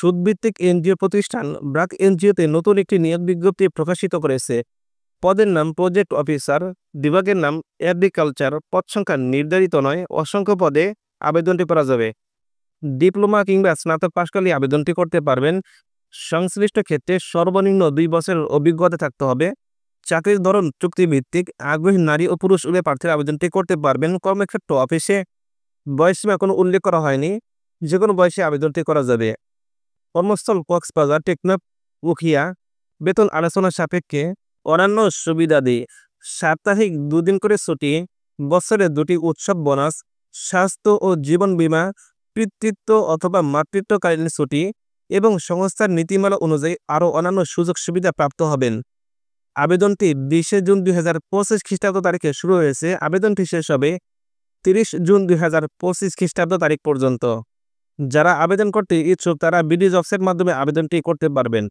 সুদভিত্তিক NGO প্রতিষ্ঠান ব্র্যাক এনজিওতে নতুন একটি নিয়োগ বিজ্ঞপ্তি প্রকাশিত করেছে। পদের নাম প্রজেক্ট অফিসার, বিভাগের নাম এগ্রিকালচার, পদ সংখ্যা নির্ধারিত নয়, অসংখ্য পদে আবেদনটি করা যাবে। ডিপ্লোমা কিংবা স্নাতক পাশকালে আবেদনটি করতে পারবেন। সংশ্লিষ্ট ক্ষেত্রে সর্বনিম্ন 2 বছরের অভিজ্ঞতা থাকতে হবে। চাকরির ধরন চুক্তিভিত্তিক। আগ্রহী নারী ও পুরুষ উভয় প্রার্থীরা আবেদনটি করতে পারবেন। কর্মক্ষেত্র অফিসে। বয়সসীমা কোনো উল্লেখ করা হয়নি, যে কোনো বয়সে আবেদনটি করা যাবে। কর্মস্থল কক্সবাজার, টেকনাফ, উখিয়া। বেতন আলোচনা সাপেক্ষে। অন্যান্য সুবিধাদি: সাপ্তাহিক 2 দিন করে ছুটি, বছরে 2টি উৎসব বোনাস, স্বাস্থ্য ও জীবন বীমা, পিতৃত্ব অথবা মাতৃত্বকালীন ছুটি এবং সংস্থার নীতিমালা অনুযায়ী আরও অন্যান্য সুযোগ সুবিধা প্রাপ্ত হবেন। আবেদনটি 20 জুন 2025 খ্রিস্টাব্দ তারিখে শুরু হয়েছে। আবেদনটি শেষ হবে 30 জুন 2025 খ্রিস্টাব্দ তারিখ পর্যন্ত। যারা আবেদন করতে ইচ্ছুক তারা বিডি জবসের মাধ্যমে আবেদনটি করতে পারবেন।